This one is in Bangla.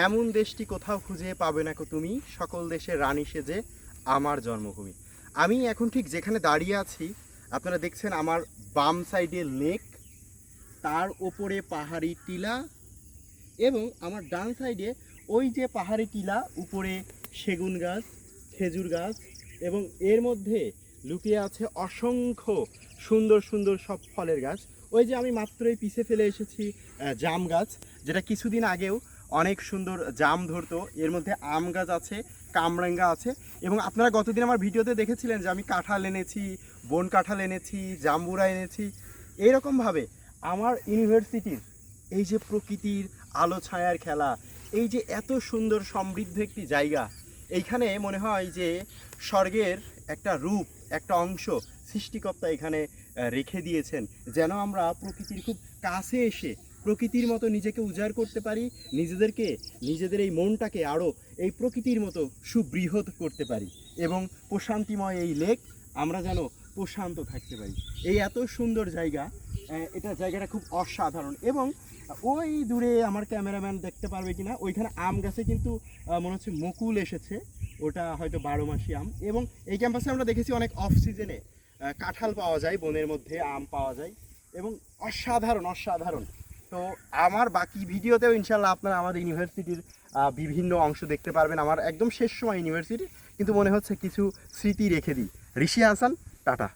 এমন দেশটি কোথাও খুঁজে পাবে না কো তুমি, সকল দেশের রানী সেজে আমার জন্মভূমি। আমি এখন ঠিক যেখানে দাঁড়িয়ে আছি, আপনারা দেখছেন আমার বাম সাইডে লেক, তার ওপরে পাহাড়ি টিলা, এবং আমার ডান সাইডে ওই যে পাহাড়ি টিলা, উপরে সেগুন গাছ, খেজুর গাছ, এবং এর মধ্যে লুকিয়ে আছে অসংখ্য সুন্দর সুন্দর সব ফলের গাছ। ওই যে আমি মাত্রই পিছে ফেলে এসেছি জাম গাছ, যেটা কিছুদিন আগেও অনেক সুন্দর জাম ধরতো। এর মধ্যে আম গাছ আছে, কামরাঙ্গা আছে, এবং আপনারা গতদিন আমার ভিডিওতে দেখেছিলেন যে আমি কাঁঠাল এনেছি, বন কাঁঠাল এনেছি, জাম্বুরা এনেছি। এইরকমভাবে আমার ইউনিভার্সিটির এই যে প্রকৃতির আলো ছায়ার খেলা, এই যে এত সুন্দর সমৃদ্ধ একটি জায়গা, এইখানে মনে হয় যে স্বর্গের একটা রূপ, একটা অংশ সৃষ্টিকর্তা এখানে রেখে দিয়েছেন, যেন আমরা প্রকৃতির খুব কাছে এসে প্রকৃতির মতো নিজেকে উজাড় করতে পারি, নিজেদের এই মনটাকে আরও এই প্রকৃতির মতো সুবৃহৎ করতে পারি, এবং প্রশান্তিময় এই লেক আমরা যেন প্রশান্ত থাকতে পারি। এই এত সুন্দর জায়গা, এটা জায়গাটা খুব অসাধারণ। এবং ওই দূরে আমার ক্যামেরাম্যান দেখতে পারবে কিনা, ওইখানে আম গাছে কিন্তু মনে হচ্ছে মুকুল এসেছে, ওটা হয়তো 12 মাসি আম। এবং এই ক্যাম্পাসে আমরা দেখেছি অনেক অফ সিজনে কাঁঠাল পাওয়া যায়, বনের মধ্যে আম পাওয়া যায়, এবং অসাধারণ অসাধারণ। তো আমার বাকি ভিডিওতেও ইনশাল্লাহ আপনারা আমাদের ইউনিভার্সিটির বিভিন্ন অংশ দেখতে পারবেন। আমার একদম শেষ সময় ইউনিভার্সিটি, কিন্তু মনে হচ্ছে কিছু স্মৃতি রেখে দিই। ঋষি হাসান, টাটা।